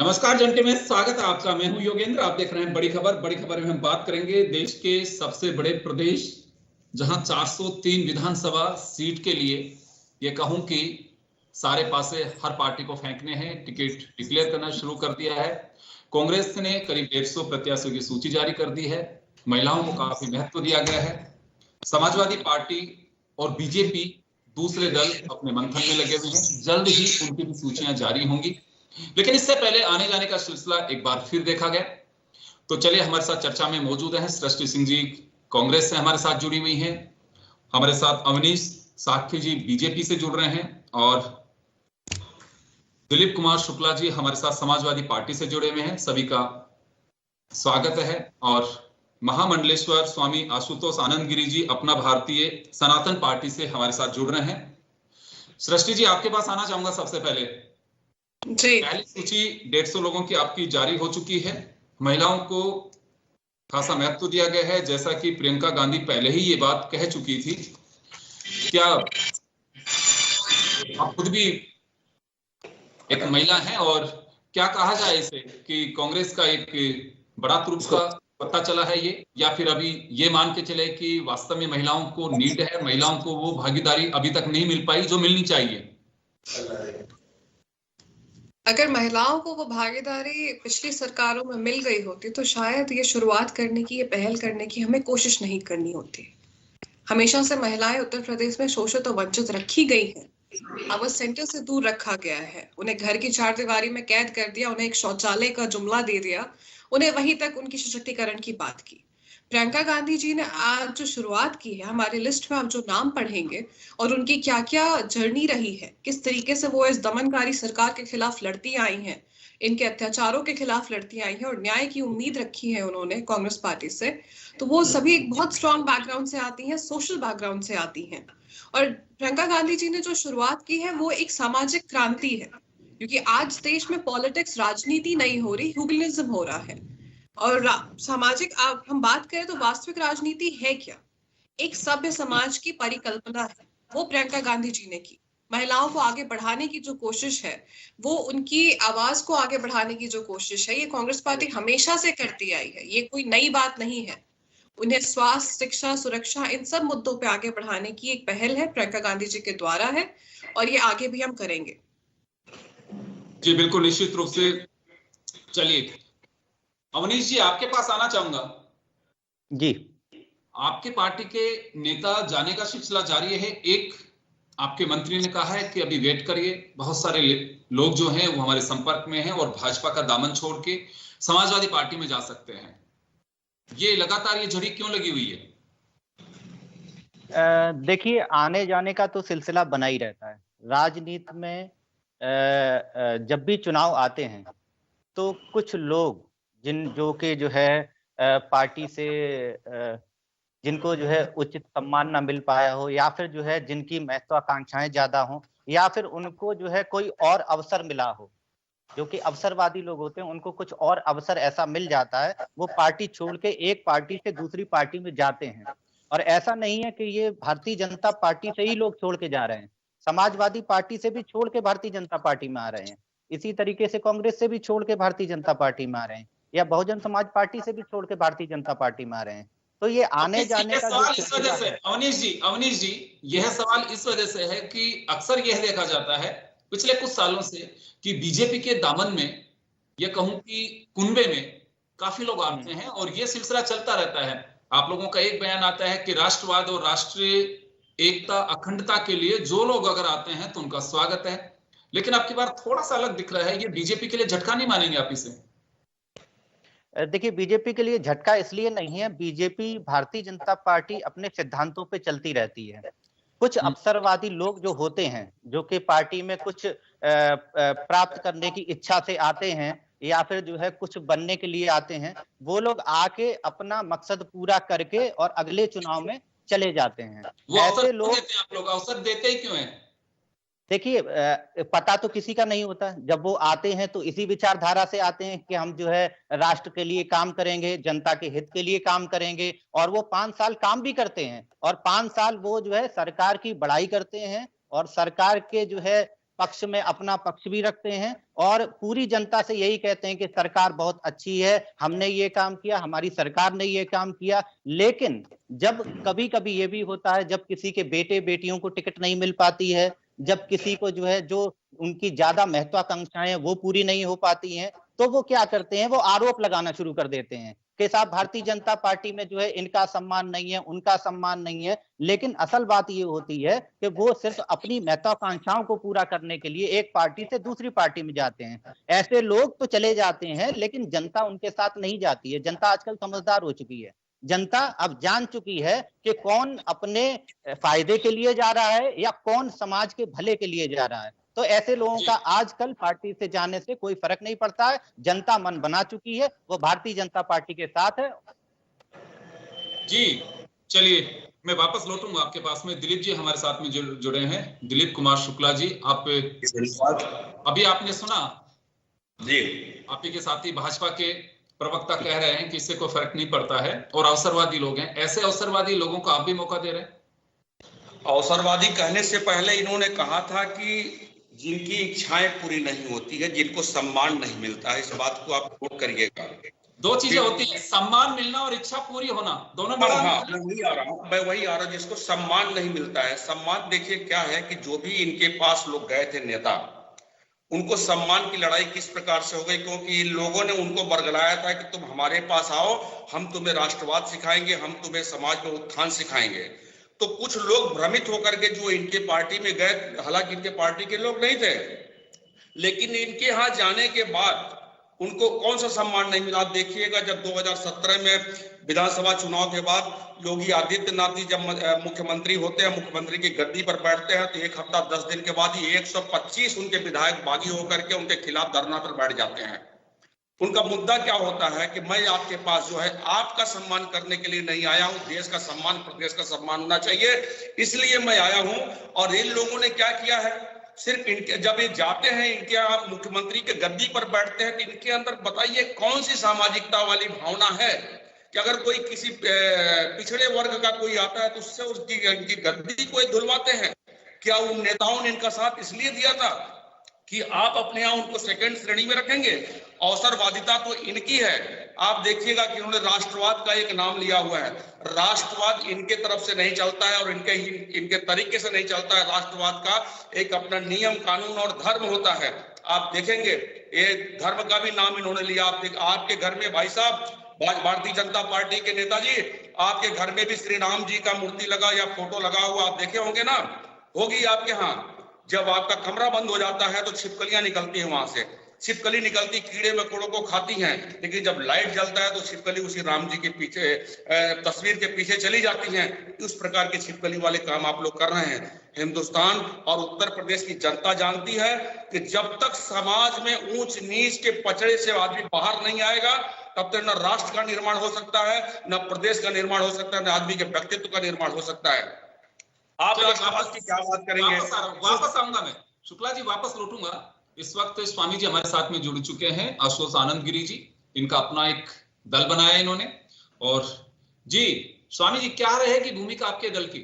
नमस्कार जेंटलमैन, स्वागत है आपका। मैं हूं योगेंद्र, आप देख रहे हैं बड़ी खबर। बड़ी खबर में हम बात करेंगे देश के सबसे बड़े प्रदेश जहां 403 विधानसभा सीट के लिए ये कहूं कि सारे पासे हर पार्टी को फेंकने हैं, टिकट डिक्लेयर करना शुरू कर दिया है। कांग्रेस ने करीब 150 प्रत्याशियों की सूची जारी कर दी है। महिलाओं को काफी महत्व दिया गया है। समाजवादी पार्टी और बीजेपी दूसरे दल अपने मंथन में लगे हुए हैं। जल्द ही उनकी भी सूचियां जारी होंगी, लेकिन इससे पहले आने जाने का सिलसिला एक बार फिर देखा गया। तो चलिए, हमारे साथ चर्चा में मौजूद हैं सृष्टि सिंह जी, कांग्रेस से हमारे साथ जुड़ी हुई हैं। हमारे साथ अवनीश साख्य जी बीजेपी से जुड़ रहे हैं, और दिलीप कुमार शुक्ला जी हमारे साथ समाजवादी पार्टी से जुड़े हुए हैं। सभी का स्वागत है। और महामंडलेश्वर स्वामी आशुतोष आनंद गिरी जी अपना भारतीय सनातन पार्टी से हमारे साथ जुड़ रहे हैं। सृष्टि जी, आपके पास आना चाहूंगा सबसे पहले। जी, पहली सूची 150 लोगों की आपकी जारी हो चुकी है। महिलाओं को खासा महत्व दिया गया है, जैसा कि प्रियंका गांधी पहले ही ये बात कह चुकी थी। क्या आप खुद भी एक महिला हैं, और क्या कहा जाए इसे कि कांग्रेस का एक बड़ा तुरुप का पता चला है ये, या फिर अभी ये मान के चले कि वास्तव में महिलाओं को नीड है, महिलाओं को वो भागीदारी अभी तक नहीं मिल पाई जो मिलनी चाहिए? अगर महिलाओं को वो भागीदारी पिछली सरकारों में मिल गई होती तो शायद ये शुरुआत करने की, ये पहल करने की हमें कोशिश नहीं करनी होती। हमेशा से महिलाएं उत्तर प्रदेश में शोषित और वंचित रखी गई हैं। अब सेंटर से दूर रखा गया है, उन्हें घर की चार दीवारी में कैद कर दिया, उन्हें एक शौचालय का जुमला दे दिया, उन्हें वहीं तक उनकी सशक्तिकरण की बात की। प्रियंका गांधी जी ने आज जो शुरुआत की है, हमारे लिस्ट में आप जो नाम पढ़ेंगे और उनकी क्या क्या जर्नी रही है, किस तरीके से वो इस दमनकारी सरकार के खिलाफ लड़ती आई हैं, इनके अत्याचारों के खिलाफ लड़ती आई हैं और न्याय की उम्मीद रखी है उन्होंने कांग्रेस पार्टी से, तो वो सभी एक बहुत स्ट्रॉन्ग बैकग्राउंड से आती हैं, सोशल बैकग्राउंड से आती हैं। और प्रियंका गांधी जी ने जो शुरुआत की है वो एक सामाजिक क्रांति है, क्योंकि आज देश में पॉलिटिक्स, राजनीति नहीं हो रही, ह्यूगलिज्म हो रहा है। और सामाजिक, आप हम बात करें तो वास्तविक राजनीति है क्या? एक सभ्य समाज की परिकल्पना है, वो प्रियंका गांधी जी ने की। महिलाओं को आगे बढ़ाने की जो कोशिश है, वो उनकी आवाज को आगे बढ़ाने की जो कोशिश है, ये कांग्रेस पार्टी हमेशा से करती आई है, ये कोई नई बात नहीं है। उन्हें स्वास्थ्य, शिक्षा, सुरक्षा, इन सब मुद्दों पे आगे बढ़ाने की एक पहल है, प्रियंका गांधी जी के द्वारा है, और ये आगे भी हम करेंगे। जी बिल्कुल, निश्चित रूप से। चलिए अवनीश जी, आपके पास आना चाहूंगा। जी, आपके पार्टी के नेता जाने का सिलसिला जारी है। एक आपके मंत्री ने कहा है कि अभी वेट करिए, बहुत सारे लोग जो हैं वो हमारे संपर्क में हैं और भाजपा का दामन छोड़ के समाजवादी पार्टी में जा सकते हैं। ये लगातार ये झड़ी क्यों लगी हुई है? देखिए, आने जाने का तो सिलसिला बना ही रहता है राजनीति में। जब भी चुनाव आते हैं तो कुछ लोग जो है पार्टी से जिनको जो है उचित सम्मान ना मिल पाया हो, या फिर जो है जिनकी महत्वाकांक्षाएं ज्यादा हो, या फिर उनको जो है कोई और अवसर मिला हो, जो कि अवसरवादी लोग होते हैं, उनको कुछ और अवसर ऐसा मिल जाता है, वो पार्टी छोड़ के एक पार्टी से दूसरी पार्टी में जाते हैं। और ऐसा नहीं है कि ये भारतीय जनता पार्टी से ही लोग छोड़ के जा रहे हैं, समाजवादी पार्टी से भी छोड़ के भारतीय जनता पार्टी में आ रहे हैं, इसी तरीके से कांग्रेस से भी छोड़ के भारतीय जनता पार्टी में आ रहे हैं, या बहुजन समाज पार्टी से भी छोड़ के भारतीय जनता पार्टी में आ रहे हैं। तो ये आने जाने का सवाल इस वजह से, अवनीश जी, यह सवाल इस वजह से है कि अक्सर यह देखा जाता है पिछले कुछ सालों से कि बीजेपी के दामन में, यह कहूं कि कुनबे में काफी लोग आते हैं और यह सिलसिला चलता रहता है। आप लोगों का एक बयान आता है कि राष्ट्रवाद और राष्ट्रीय एकता, अखंडता के लिए जो लोग अगर आते हैं तो उनका स्वागत है, लेकिन अब की बार थोड़ा सा अलग दिख रहा है। ये बीजेपी के लिए झटका नहीं मानेंगे आप इसे? देखिए, बीजेपी के लिए झटका इसलिए नहीं है, बीजेपी भारतीय जनता पार्टी अपने सिद्धांतों पे चलती रहती है। कुछ अवसरवादी लोग जो होते हैं, जो कि पार्टी में कुछ प्राप्त करने की इच्छा से आते हैं, या फिर जो है कुछ बनने के लिए आते हैं, वो लोग आके अपना मकसद पूरा करके और अगले चुनाव में चले जाते हैं। वो ऐसे लोग देते हैं, आप लोग अवसर देते ही क्यों हैं? देखिए, पता तो किसी का नहीं होता। जब वो आते हैं तो इसी विचारधारा से आते हैं कि हम जो है राष्ट्र के लिए काम करेंगे, जनता के हित के लिए काम करेंगे, और वो 5 साल काम भी करते हैं, और 5 साल वो जो है सरकार की बड़ाई करते हैं और सरकार के जो है पक्ष में अपना पक्ष भी रखते हैं और पूरी जनता से यही कहते हैं कि सरकार बहुत अच्छी है, हमने ये काम किया, हमारी सरकार ने ये काम किया। लेकिन जब कभी कभी ये भी होता है, जब किसी के बेटे बेटियों को टिकट नहीं मिल पाती है, जब किसी को जो है जो उनकी ज्यादा महत्वाकांक्षाएं वो पूरी नहीं हो पाती हैं, तो वो क्या करते हैं, वो आरोप लगाना शुरू कर देते हैं कि साहब भारतीय जनता पार्टी में जो है इनका सम्मान नहीं है, उनका सम्मान नहीं है। लेकिन असल बात ये होती है कि वो सिर्फ अपनी महत्वाकांक्षाओं को पूरा करने के लिए एक पार्टी से दूसरी पार्टी में जाते हैं। ऐसे लोग तो चले जाते हैं, लेकिन जनता उनके साथ नहीं जाती है। जनता आजकल समझदार हो चुकी है, जनता अब जान चुकी है कि कौन अपने फायदे के लिए जा रहा है या कौन समाज के भले के लिए जा रहा है। तो ऐसे लोगों का आजकल पार्टी से जाने से कोई फर्क नहीं पड़ता है। जनता मन बना चुकी है, वो भारतीय जनता पार्टी के साथ है। जी चलिए, मैं वापस लौटूंगा आपके पास में। दिलीप जी हमारे साथ में जुड़े हैं, दिलीप कुमार शुक्ला जी। आप अभी आपने सुना जी, आप ही के साथी भाजपा के प्रवक्ता कह रहे हैं कि इससे कोई फर्क नहीं पड़ता है और अवसरवादी लोग हैं। ऐसे अवसरवादी लोगों को आप भी मौका दे रहे हैं? अवसरवादी कहने से पहले इन्होंने कहा था कि जिनकी इच्छाएं पूरी नहीं होती है, जिनको सम्मान नहीं मिलता है, इस बात को आप नोट करिएगा। दो चीजें होती है, सम्मान मिलना और इच्छा पूरी होना, दोनों में। मैं वही आ रहा हूँ जिसको सम्मान नहीं मिलता है। सम्मान देखिए क्या है कि जो भी इनके पास लोग गए थे नेता, उनको सम्मान की लड़ाई किस प्रकार से हो गई, क्योंकि इन लोगों ने उनको बरगलाया था कि तुम हमारे पास आओ, हम तुम्हें राष्ट्रवाद सिखाएंगे, हम तुम्हें समाज में उत्थान सिखाएंगे। तो कुछ लोग भ्रमित होकर के जो इनके पार्टी में गए, हालांकि इनके पार्टी के लोग नहीं थे, लेकिन इनके यहाँ जाने के बाद उनको कौन सा सम्मान नहीं मिला। देखिएगा जब 2017 में विधानसभा चुनाव के बाद योगी आदित्यनाथ जी जब मुख्यमंत्री होते हैं, मुख्यमंत्री की गद्दी पर बैठते हैं, तो एक हफ्ता 10 दिन के बाद ही 125 उनके विधायक बागी होकर के उनके खिलाफ धरना पर बैठ जाते हैं। उनका मुद्दा क्या होता है कि मैं आपके पास जो है आपका सम्मान करने के लिए नहीं आया हूं, देश का सम्मान, प्रदेश का सम्मान होना चाहिए, इसलिए मैं आया हूं। और इन लोगों ने क्या किया है, सिर्फ इनके जब ये जाते हैं, इनके आप मुख्यमंत्री के गद्दी पर बैठते हैं, तो इनके अंदर बताइए कौन सी सामाजिकता वाली भावना है कि अगर कोई किसी पिछड़े वर्ग का कोई आता है तो उससे उसकी गद्दी को धुलवाते हैं। क्या उन नेताओं ने इनका साथ इसलिए दिया था कि आप अपने यहाँ उनको सेकंड श्रेणी में रखेंगे? अवसरवादिता तो इनकी है। आप देखिएगा कि उन्होंने राष्ट्रवाद का एक नाम लिया हुआ है। राष्ट्रवाद इनके तरफ से नहीं चलता है और इनके तरीके से नहीं चलता है। राष्ट्रवाद का एक अपना नियम, कानून और धर्म होता है। आप देखेंगे ये धर्म का भी नाम इन्होंने लिया। आपके घर में भाई साहब, भारतीय जनता पार्टी के नेताजी, आपके घर में भी श्री राम जी का मूर्ति लगा या फोटो लगा हुआ आप देखे होंगे ना, होगी आपके यहाँ। जब आपका कमरा बंद हो जाता है तो छिपकलियां निकलती हैं, वहां से छिपकली निकलती कीड़े मकोड़ों को खाती हैं, लेकिन जब लाइट जलता है तो छिपकली उसी राम जी के पीछे, तस्वीर के पीछे चली जाती हैं। उस प्रकार के छिपकली वाले काम आप लोग कर रहे हैं। हिंदुस्तान और उत्तर प्रदेश की जनता जानती है कि जब तक समाज में ऊंच नीच के पचड़े से आदमी बाहर नहीं आएगा, तब तक न राष्ट्र का निर्माण हो सकता है, न प्रदेश का निर्माण हो सकता है, न आदमी के व्यक्तित्व का निर्माण हो सकता है। आप राष्ट्रवाद की क्या बात करेंगे? वापस आऊंगा मैं, शुक्ला जी वापस लौटूंगा। इस वक्त स्वामी जी हमारे साथ में जुड़ चुके हैं, आशुतोष आनंद गिरी जी। इनका अपना एक दल बनाया इन्होंने। और जी स्वामी जी, क्या रहेगी भूमिका आपके दल की?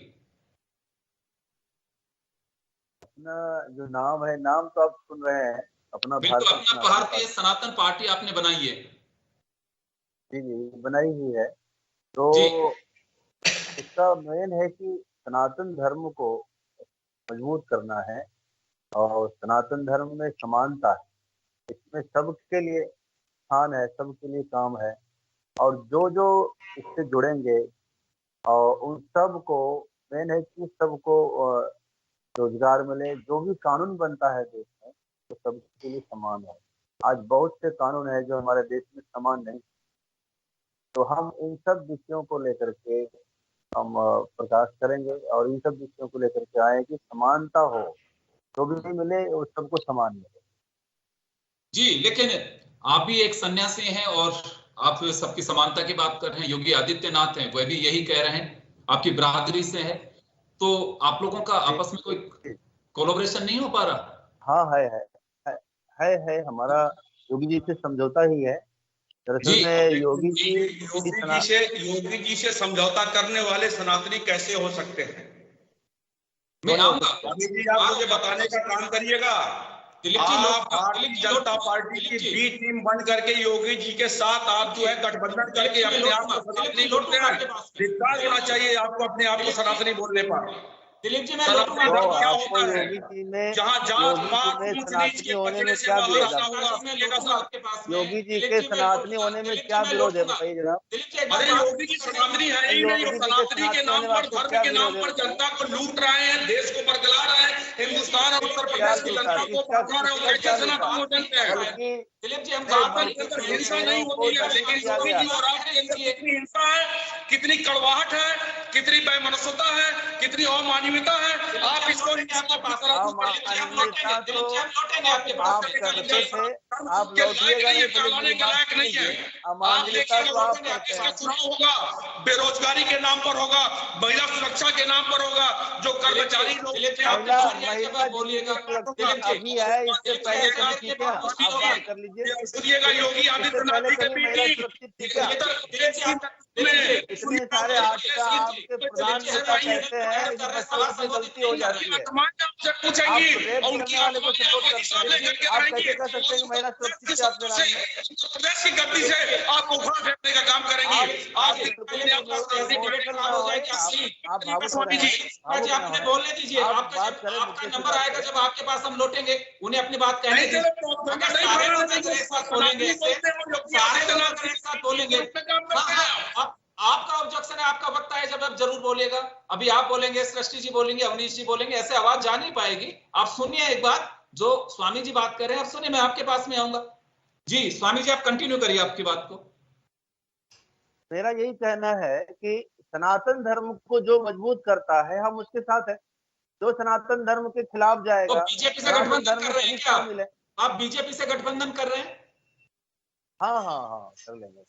अपना जो नाम है, नाम तो आप सुन रहे हैं, अपना भारतीय सनातन पार्टी आपने बनाई है। जी जी बनाई हुई है। तो इसका मेन है कि सनातन धर्म को मजबूत करना है और सनातन धर्म में समानता है, इसमें सबके लिए स्थान है, सबके लिए काम है। और जो जो इससे जुड़ेंगे और उन सब को मेन है कि सबको रोजगार मिले। जो भी कानून बनता है देश में तो सबके लिए समान है। आज बहुत से कानून है जो हमारे देश में समान नहीं, तो हम इन सब विषयों को लेकर के हम प्रकाश करेंगे और इन सब विषयों को लेकर के आए कि समानता हो, जो भी मिले वो सबको समान मिले। जी, लेकिन आप भी एक सन्यासी हैं और आप सबकी समानता की बात कर रहे हैं। योगी आदित्यनाथ हैं, वह भी यही कह रहे हैं, आपकी बरादरी से है। तो आप लोगों का आपस में कोई कोलैबोरेशन नहीं हो पा रहा? हाँ है हमारा योगी जी से समझौता ही है। योगी जी से समझौता करने वाले सनातनी कैसे हो सकते हैं? मैं आऊंगा। आप मुझे बताने का काम करिएगा। आप भारतीय जनता पार्टी की बी टीम बन करके योगी जी के साथ आप जो है गठबंधन करके अपने आप को सनातनी बोलते हैं। धिक्कार होना चाहिए आपको अपने आप को सनातनी बोलने पर। दिलीप जी, मैं क्या होता है जहाँ जात पात सनातनी होने में क्या विरोध है? योगी जी के सनातनी होने में क्या विरोध है, बताइए जनाब। अरे योगी जी सनातनी है ही नहीं, सनातनी के नाम पर, धर्म के नाम पर जनता को लूट रहे हैं, देश को बरगला रहे हैं, हिंदुस्तान और उत्तर प्रदेश की जनता को पकड़ रहे हैं। कैसे सनातन हो सकते हैं? दिलीप जी, हम हिंसा नहीं होती है, लेकिन योगी जी और आपके अंदर कितनी हिंसा है, कितनी कड़वाहट है, कितनी बेमनसुता है, कितनी अमानवीयता है। आप इसको आप लौटिएगा नहीं है। आप देखिएगा चुनाव होगा, बेरोजगारी के नाम पर होगा, महिला सुरक्षा के नाम पर होगा, जो कर्मचारी लोग अभी है, इससे पहले कभी क्या आप बात कर लीजिए। सुनिएगा, योगी आदित्यनाथ जी के इतने सारे आपके प्रधान नेता कहते हैं इसमें गलती हो जाती है। पूछेंगी वाले को सपोर्ट करते हैं, आप कैसे कर सकते हैं कि महिला सुरक्षित से आपके प्रदेश की गद्दी से आप उखाड़ फेंकने का काम करेंगे। आपने बोलने दीजिए, आपका नंबर आएगा जब आपके पास हम लौटेंगे, उन्हें अपनी बात कहने दीजिए। आपका ऑब्जेक्शन है, आपका वक्त है जब आप जरूर बोलिएगा। अभी आप बोलेंगे, सृष्टि जी बोलेंगे, अवनीश जी बोलेंगे, ऐसे आवाज जा नहीं पाएगी। आप सुनिए एक बात, जो स्वामी जी बात कर रहे हैं, आप सुनिए, मैं आपके पास में आऊंगा। जी स्वामी जी, आप कंटिन्यू करिए आपकी बात को। मेरा यही कहना है कि सनातन धर्म को जो मजबूत करता है, हम उसके साथ है। जो सनातन धर्म के खिलाफ जाएगा, तो बीजेपी से गठबंधन कर रहे हैं क्या? आप बीजेपी से गठबंधन कर रहे हैं? हाँ कर लेंगे।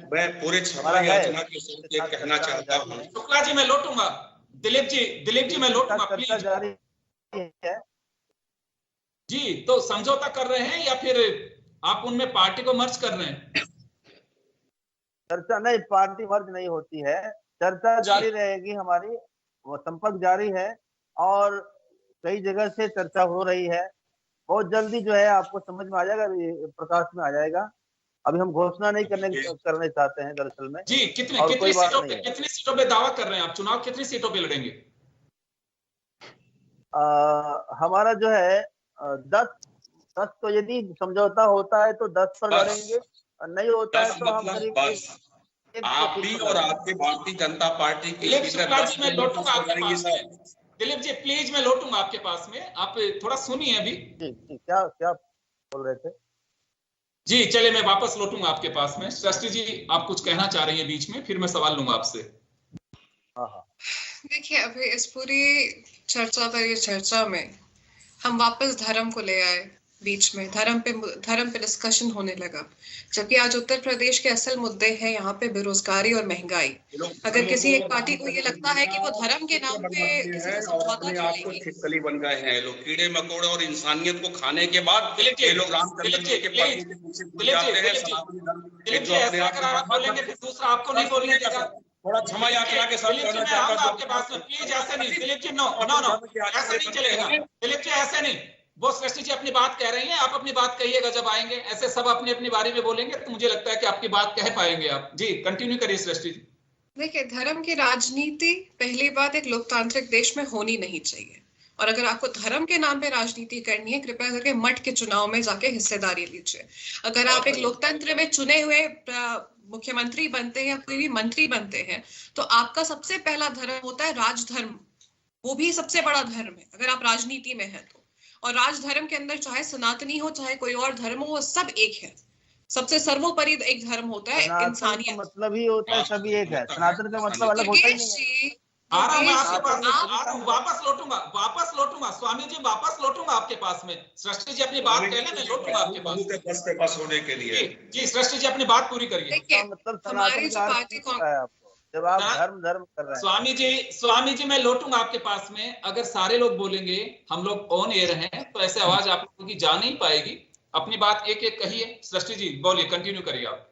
मैं पूरे क्षमा याचना के साथ कहना चाहता हूँ। शुक्ला जी मैं लौटूंगा, दिलीप जी मैं लौटूंगा, प्लीज। जारी है जी, तो समझौता कर रहे हैं या फिर आप उनमें पार्टी को मर्ज कर रहे हैं? चर्चा नहीं, पार्टी मर्ज नहीं होती है, चर्चा जारी रहेगी हमारी, वो संपर्क जारी है और कई जगह से चर्चा हो रही है। बहुत जल्दी जो है आपको समझ में आ जाएगा, प्रकाश में आ जाएगा। अभी हम घोषणा नहीं करने चाहते हैं दरअसल में। जी, कितनी सीटों पे दावा कर रहे हैं आप? चुनाव कितनी सीटों पे लड़ेंगे? हमारा जो है 10 तो यदि समझौता होता है तो 10 पर लड़ेंगे, नहीं होता है तो हम आप भी और आपकी भारतीय जनता पार्टी की दिलीप जी प्लीज, मैं लौटूंगा आपके पास में, आप थोड़ा सुनिए अभी। क्या बोल रहे थे? जी चलिए, मैं वापस लौटूंगा आपके पास में। सृष्टि जी, आप कुछ कहना चाह रही हैं बीच में, फिर मैं सवाल लूंगा आपसे। देखिए, अभी इस पूरी चर्चा में हम वापस धर्म को ले आए बीच में, धर्म पे डिस्कशन होने लगा, जबकि आज उत्तर प्रदेश के असल मुद्दे हैं यहाँ पे बेरोजगारी और महंगाई। अगर किसी एक पार्टी को ये लगता है कि वो धर्म के नाम पे किसी से समझौता करेगी, छिपकली बन गए हैं लोग, कीड़े मकोड़े और इंसानियत को खाने के बाद ये लोग रामचंद्र जी के पार्टी के पीछे घुस जाते हैं। जो अपने आप बोलेंगे फिर दूसरा आपको नहीं बोलने देगा। थोड़ा क्षमा याचना के साथ कहना चाहता हूं आपके पास में, प्लीज ऐसे नहीं दिलीप जी, नो ऐसे नहीं चलेगा दिलीप जी, ऐसे नहीं। वो सृष्टि जी अपनी बात कह रही हैं, आप अपनी बात कहिएगा जब आएंगे। ऐसे सब अपनी अपनी बारी में बोलेंगे तो मुझे लगता है कि आपकी बात कह पाएंगे आप। जी कंटिन्यू करिए सृष्टि जी। देखिए, धर्म की राजनीति पहली बात एक लोकतांत्रिक देश में होनी नहीं चाहिए, और अगर आपको धर्म के नाम पे राजनीति करनी है, कृपया करके मठ के चुनाव में जाके हिस्सेदारी लीजिए। अगर आप एक लोकतंत्र में चुने हुए मुख्यमंत्री बनते हैं या कोई भी मंत्री बनते हैं, तो आपका सबसे पहला धर्म होता है राजधर्म, वो भी सबसे बड़ा धर्म है अगर आप राजनीति में हैं तो। और राजधर्म के अंदर चाहे सनातनी हो चाहे कोई और धर्म हो, वो सब एक है। सबसे सर्वोपरि एक धर्म होता है इंसानियत। मतलब ही होता है सभी एक है, सनातन का मतलब अलग होता ही नहीं है। वापस लौटूंगा स्वामी जी, वापस लौटूंगा आपके पास में। सृष्टि जी अपनी बात कह लें, मैं लौटूंगा आपके पास होने के लिए। जी सृष्टि जी अपनी बात पूरी करिए। मतलब हमारी जो पार्टी जब आप धर्म कर रहे हैं। स्वामी जी मैं लौटूंगा आपके पास में। अगर सारे लोग बोलेंगे, हम लोग ऑन एयर हैं, तो ऐसे आवाज आप लोगों की जा नहीं पाएगी। अपनी बात एक एक कहिए। सृष्टि जी बोलिए, कंटिन्यू करिए आप।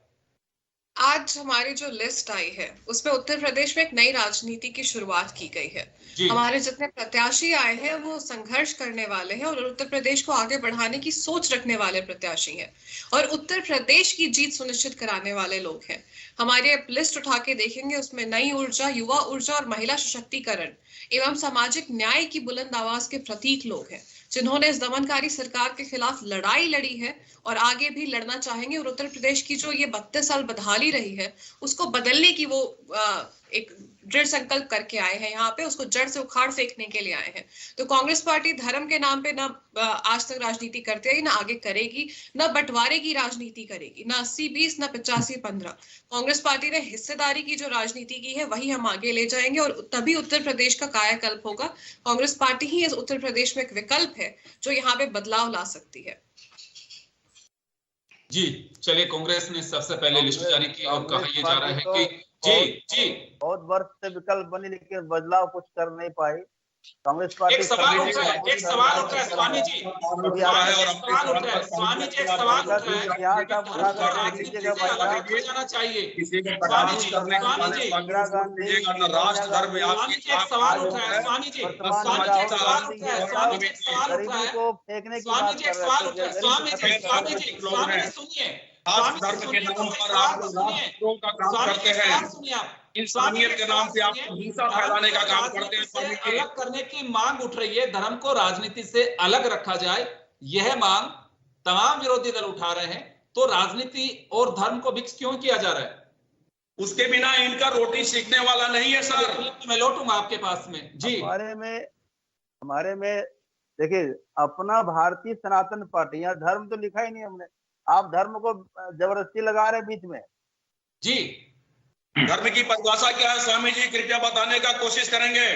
आज हमारी जो लिस्ट आई है उसमें उत्तर प्रदेश में एक नई राजनीति की शुरुआत की गई है। हमारे जितने प्रत्याशी आए हैं वो संघर्ष करने वाले हैं और उत्तर प्रदेश को आगे बढ़ाने की सोच रखने वाले प्रत्याशी हैं और उत्तर प्रदेश की जीत सुनिश्चित कराने वाले लोग हैं। हमारी अब लिस्ट उठा के देखेंगे, उसमें नई ऊर्जा, युवा ऊर्जा और महिला सशक्तिकरण एवं सामाजिक न्याय की बुलंद आवाज के प्रतीक लोग हैं, जिन्होंने इस दमनकारी सरकार के खिलाफ लड़ाई लड़ी है और आगे भी लड़ना चाहेंगे और उत्तर प्रदेश की जो ये 32 साल बदहाली रही है उसको बदलने की वो एक दृढ़ संकल्प करके आए हैं। यहाँ पे उसको जड़ से उखाड़ फेंकने के लिए आए हैं। तो कांग्रेस पार्टी धर्म के नाम पे ना आज तक राजनीति करती आई, ना आगे करेगी, ना बंटवारे की राजनीति करेगी, ना 80-20, ना 85-15। कांग्रेस पार्टी ने हिस्सेदारी की जो राजनीति की है वही हम आगे ले जाएंगे और तभी उत्तर प्रदेश का कायाकल्प होगा। कांग्रेस पार्टी ही इस उत्तर प्रदेश में एक विकल्प है जो यहाँ पे बदलाव ला सकती है। जी चलिए, कांग्रेस ने सबसे पहले लिस्ट जारी की और कहा यह जा रहा है कि जी बहुत वर्ष से विकल्प बनी लेकिन बदलाव कुछ कर नहीं पाई कांग्रेस पार्टी। एक सवाल उठ रहा है स्वामी जी, स्वामी जी एक सवाल उठ रहा है, जाना चाहिए स्वामी जी, राष्ट्र धर्म एक सवाल उठ रहा है स्वामी जी, स्वामी जी एक सवाल उठ रहा है, को फेंकने की स्वामी जी एक सवाल उठ रहा है, स्वामी जी सुनिए, धर्म के नाम पर आप राष्ट्रों का काम करते हैं, इंसानियत के नाम से आप हिंसा फैलाने का काम करते हैं। अलग करने की मांग उठ रही है, धर्म को राजनीति से अलग रखा जाए, यह मांग तमाम विरोधी दल उठा रहे हैं। तो राजनीति और धर्म को मिक्स क्यों किया जा रहा है? उसके बिना इनका रोटी सीखने वाला नहीं है सर। मैं लौटूंगा आपके पास में जी। हमारे में देखिए, अपना भारतीय सनातन पार्टी, यहाँ धर्म तो लिखा ही नहीं हमने। आप धर्म को जबरदस्ती लगा रहे बीच में जी। धर्म की परिभाषा क्या है स्वामी जी, कृपया बताने का कोशिश करेंगे।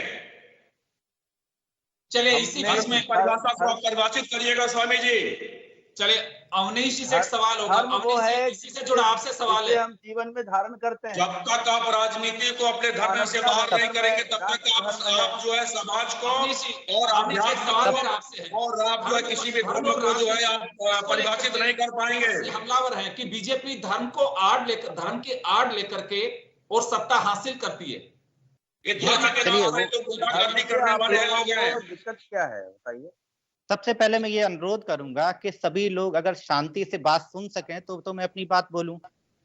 चलिए इसी बीच में परिभाषा को परिभाषित करिएगा स्वामी जी। चलिए अवनीश जी से एक सवाल होगा, वो है इसी से जुड़ा आपसे सवाल है, हम जीवन में धारण करते हैं। जब तक आप राजनीति को अपने धर्म से बाहर नहीं करेंगे तब तक आप जो है समाज को और आप जो है किसी भी धर्म को जो है आप परिभाषित नहीं कर पाएंगे। हमलावर है कि बीजेपी धर्म को आड़ लेकर, धर्म की आड़ लेकर के और सत्ता हासिल करती है। ये धर्म के नाम पे जो गुंडागर्दी करने वाले लोग हैं। दिक्कत क्या है बताइए? सबसे पहले मैं ये अनुरोध करूंगा कि सभी लोग अगर शांति से बात सुन सकें तो मैं अपनी बात बोलूं,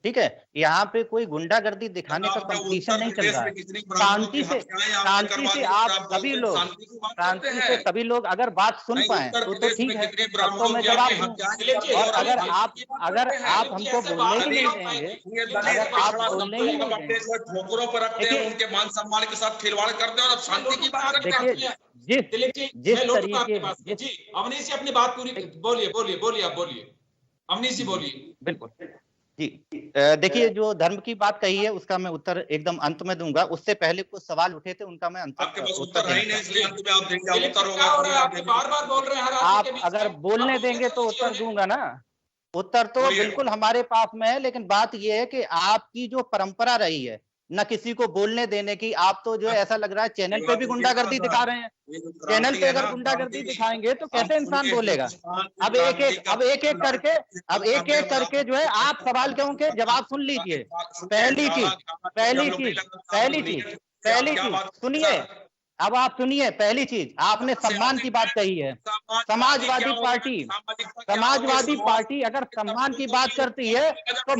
ठीक है? यहाँ पे कोई गुंडागर्दी दिखाने का कंपटीशन नहीं चल रहा है। शांति से आप सभी लोग, शांति से सभी लोग अगर बात सुन पाए तो ठीक है, तो मैं जवाब दूं। और अगर आप हमको बोलने ही नहीं देंगे, अगर आप बोलने ही नहीं देंगे, ठोकरों पर रखते हैं, उनके मान सम्मान के साथ खिलवाड़ करते हैं और शांति की बात करते हैं। जिस तरीके जी अवनीश जी अपनी बात पूरी बोलिए आप बोलिए, अवनीश जी बोलिए। बिल्कुल जी, देखिए जो धर्म की बात कही है उसका मैं उत्तर एकदम अंत में दूंगा। उससे पहले कुछ सवाल उठे थे उनका मैं उत्तर नहीं, इसलिए अंत में आप देंगे। बार बोल रहे हैं, आप अगर बोलने देंगे तो उत्तर दूंगा ना। उत्तर तो बिल्कुल हमारे पास में है, लेकिन बात यह है कि आपकी जो परंपरा रही है न किसी को बोलने देने की, आप तो जो ऐसा लग रहा है चैनल पे भी गुंडागर्दी दिखा रहे हैं। चैनल पे अगर गुंडागर्दी दिखाएंगे तो कैसे इंसान बोलेगा? अब एक एक करके जो है आप सवाल के जवाब सुन लीजिए। पहली चीज सुनिए, अब आप सुनिए। पहली चीज, आपने सम्मान की बात कही है। समाजवादी पार्टी अगर सम्मान की बात करती है तो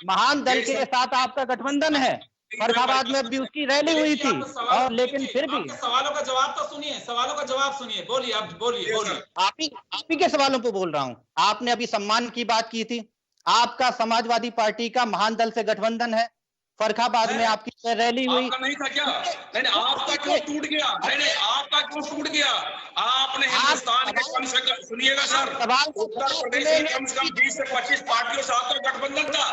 महान दल के साथ आपका गठबंधन है। फर्रुखाबाद में भी उसकी रैली हुई थी, और लेकिन फिर भी सवालों का जवाब तो सुनिए, सवालों का जवाब सुनिए। बोलिए आप बोलिए। आप ही के सवालों पे बोल रहा हूं। आपने अभी सम्मान की बात की थी। आपका समाजवादी पार्टी का महान दल से गठबंधन है। फर्रुखाबाद में आपकी रैली हुई। आपका नहीं था क्या? नहीं, आपका क्यों टूट गया? नहीं, आपका क्यों टूट गया? आपने हिंदुस्तान के कम से कम, सुनिएगा सर, उत्तर प्रदेश में कम से कम 20 से 25 पार्टियों से आपका गठबंधन था।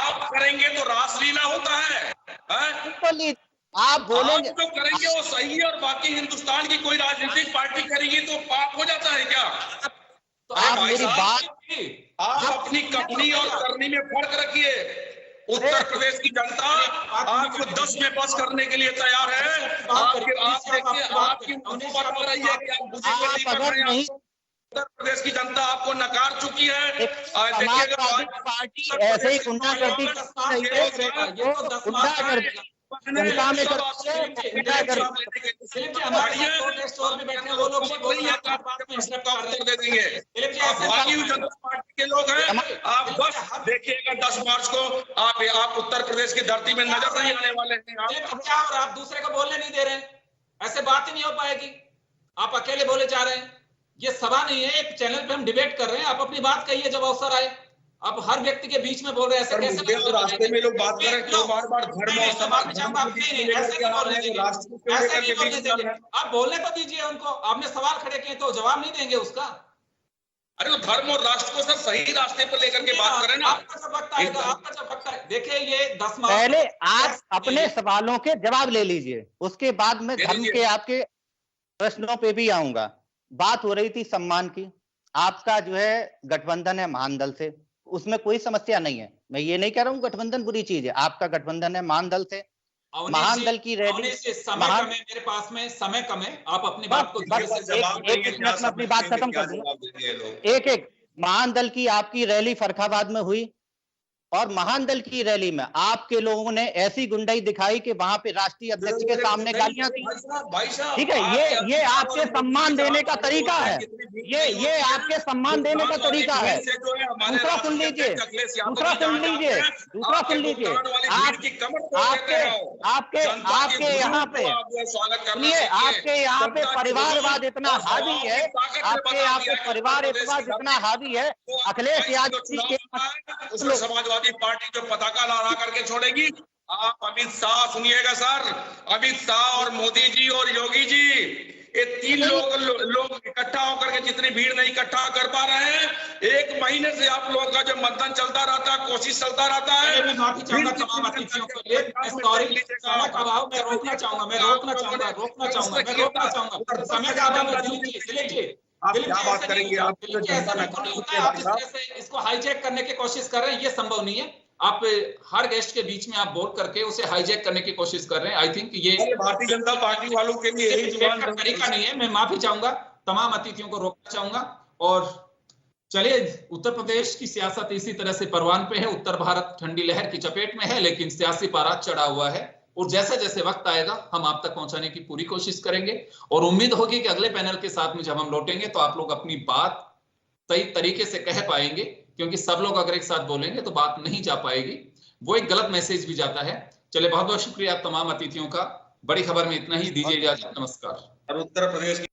आप करेंगे तो रासलीला होता है। आप बोलेंगे तो करेंगे वो सही है, और बाकी हिंदुस्तान की कोई राजनीतिक पार्टी करेगी तो पाप हो जाता है क्या? तो आप मेरी बात, आप अपनी कथनी और करनी में फर्क रखिए। उत्तर प्रदेश की जनता आपको 10 में पास करने के लिए तैयार है। उत्तर प्रदेश की जनता आपको नकार चुकी है। समाजवादी पार्टी ऐसे ही गुंडागर्दी जनता में दे देंगे। भारतीय जनता पार्टी के लोग हैं, आप बस देखिएगा 10 मार्च को आप उत्तर प्रदेश की धरती में नजर नहीं आने वाले हैं। और आप दूसरे को बोलने नहीं दे रहे हैं, ऐसे बात ही नहीं हो पाएगी। आप अकेले बोले जा रहे हैं, ये सभा नहीं है, एक चैनल पे हम डिबेट कर रहे हैं। आप अपनी बात कहिए जब अवसर आए। आप हर व्यक्ति के बीच में बोल रहे हैं, ऐसे कैसे रास्ते में लोग बात कर रहे हैं, क्यों बार-बार धर्म और समाज ऐसे नहीं बोलने देंगे, ऐसे नहीं बोलने देंगे। आप बोलने तो दीजिए उनको, आपने सवाल खड़े किए तो जवाब नहीं देंगे उसका। अरे तो धर्म और राष्ट्र को सर सही रास्ते पर लेकर के बात करें ना। आपका जब वक्त आएगा, आपका जब वक्त आएगा। देखिए ये 10 मार्च पहले आप अपने सवालों के जवाब ले लीजिए, उसके बाद में धर्म के आपके प्रश्नों पे भी आऊंगा। बात हो रही थी सम्मान की, आपका जो है गठबंधन है महान दल से, उसमें कोई समस्या नहीं है। मैं ये नहीं कह रहा हूँ गठबंधन बुरी चीज है, आपका गठबंधन है महान दल से। महान दल की रैली समय कम है, मेरे पास में समय कम है, आप अपनी बात को एक मिनट में अपनी बात खत्म कर दूं। एक महान दल की आपकी रैली फरखाबाद में हुई और महान दल की रैली में आपके लोगों ने ऐसी गुंडाई दिखाई कि वहां पे राष्ट्रीय अध्यक्ष के सामने गालियां दी। ठीक है, ये आपके सम्मान देने का तरीका है, ये आपके सम्मान देने का तरीका है। दूसरा सुन लीजिए, दूसरा सुन लीजिए, दूसरा सुन लीजिए। आपके यहाँ पे सुनिए, आपके यहाँ पे परिवारवाद इतना हावी है, आपके यहाँ पे परिवारवाद इतना हावी है। अखिलेश यादव जी के समाजवादी पार्टी जो पताका लहरा करके छोड़ेगी। आप अमित शाह सुनिएगा सर, अमित शाह और मोदी जी और योगी जी, ये 3 लोग इकट्ठा होकर के जितनी भीड़ नहीं इकट्ठा कर पा रहे हैं, 1 महीने से आप लोगों का जो मंथन चलता रहता है, कोशिश चलता रहता है। मैं माफी चाहूंगा तमाम अतिथियों को, समय का अभाव मैं रोकना चाहूंगा, मैं रोकना चाहूंगा समय का अभाव। आप क्या बात करेंगे? आप इसको हाईजैक करने की कोशिश कर रहे हैं, ये संभव नहीं है। आप हर गेस्ट के बीच में आप बोल करके उसे हाईजैक करने की कोशिश कर रहे हैं। आई थिंक ये भारतीय जनता पार्टी वालों के लिए यही जुबान का तरीका नहीं है। मैं माफी चाहूंगा, तमाम अतिथियों को रोकना चाहूंगा। और चलिए, उत्तर प्रदेश की सियासत इसी तरह से परवान पे है। उत्तर भारत ठंडी लहर की चपेट में है, लेकिन सियासी पारा चढ़ा हुआ है और जैसे जैसे वक्त आएगा हम आप तक पहुंचाने की पूरी कोशिश करेंगे। और उम्मीद होगी कि अगले पैनल के साथ में जब हम लौटेंगे तो आप लोग अपनी बात सही तरीके से कह पाएंगे, क्योंकि सब लोग अगर एक साथ बोलेंगे तो बात नहीं जा पाएगी, वो एक गलत मैसेज भी जाता है। चलिए, बहुत बहुत शुक्रिया तमाम अतिथियों का। बड़ी खबर में इतना ही, दीजिए इजाजत, नमस्कार। उत्तर प्रदेश